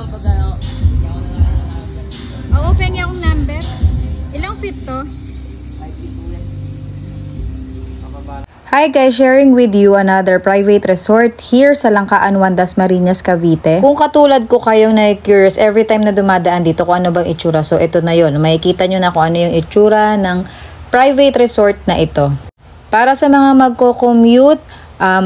Oo, pengi akong number. Ilang feet to? Hi guys, sharing with you another private resort here sa Langkaan 1 Dasmariñas, Cavite. Kung katulad ko kayong na-curious every time na dumadaan dito kung ano bang itsura, so ito na yon. Makikita nyo na kung ano yung itsura ng private resort na ito. Para sa mga magko-commute,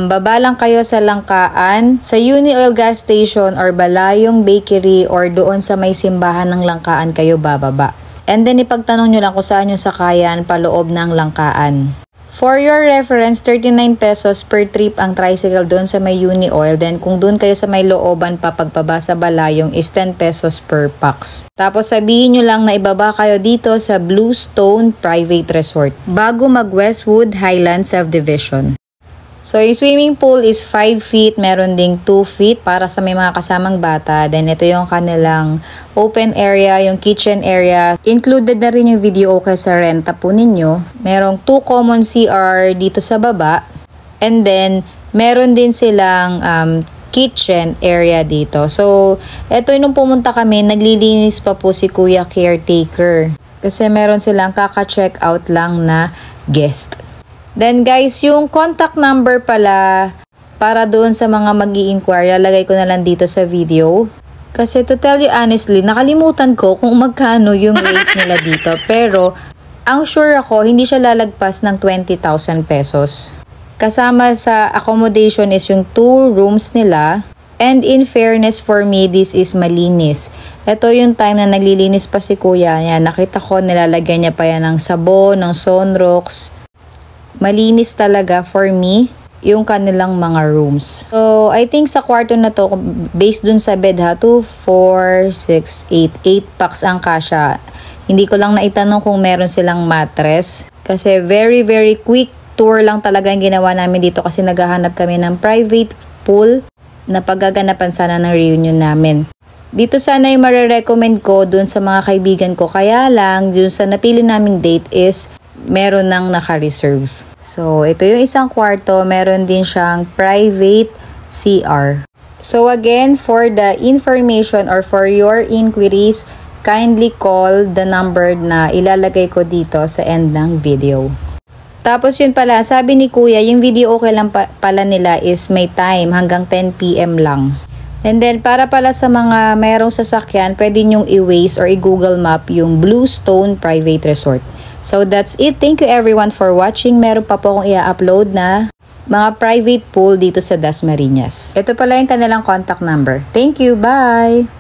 baba lang kayo sa Langkaan, sa Uni Oil Gas Station or Balayong Bakery or doon sa may simbahan ng Langkaan kayo bababa. And then ipagtanong nyo lang kung saan yung sakayan paloob ng Langkaan. For your reference, 39 pesos per trip ang tricycle doon sa may Uni Oil. Then kung doon kayo sa may looban pa pagbaba sa Balayong is 10 pesos per pax. Tapos sabihin nyo lang na ibaba kayo dito sa Bluestone Private Resort bago mag Westwood Highlands Subdivision. So yung swimming pool is 5 feet, meron ding 2 feet para sa may mga kasamang bata. Then ito yung kanilang open area, yung kitchen area. Included na rin yung video okay sa renta po ninyo. Merong 2 common CR dito sa baba. And then meron din silang kitchen area dito. So ito yung nung pumunta kami, naglilinis pa po si Kuya Caretaker. Kasi meron silang kaka-check out lang na guest. Then guys, yung contact number pala para doon sa mga mag-i-inquire, lalagay ko na lang dito sa video. Kasi to tell you honestly, nakalimutan ko kung magkano yung rate nila dito. Pero ang sure ako, hindi siya lalagpas ng 20,000 pesos. Kasama sa accommodation is yung 2 rooms nila. And in fairness for me, this is malinis. Ito yung time na naglilinis pa si Kuya. Yan, nakita ko nilalagyan niya pa yan ng sabon, ng Sunrox. Malinis talaga for me yung kanilang mga rooms. So, I think sa kwarto na to, based dun sa bed ha, 2, 4, 6, 8 packs ang kasya. Hindi ko lang naitanong kung meron silang mattress. Kasi very quick tour lang talaga yung ginawa namin dito kasi naghahanap kami ng private pool na paggaganapan sana ng reunion namin. Dito sana yung marirecommend ko dun sa mga kaibigan ko. Kaya lang, dun sa napili naming date is meron nang naka-reserve. So, ito yung isang kwarto. Meron din siyang private CR. So, again, for the information or for your inquiries, kindly call the number na ilalagay ko dito sa end ng video. Tapos yun pala, sabi ni Kuya, yung video okay lang pala nila is may time hanggang 10 PM lang. And then, para pala sa mga mayroong sasakyan, pwede nyong i-Waze or i-Google Map yung Bluestone Private Resort. So, that's it. Thank you everyone for watching. Meron pa po akong i-upload na mga private pool dito sa Dasmariñas. Ito pala yung kanilang contact number. Thank you. Bye!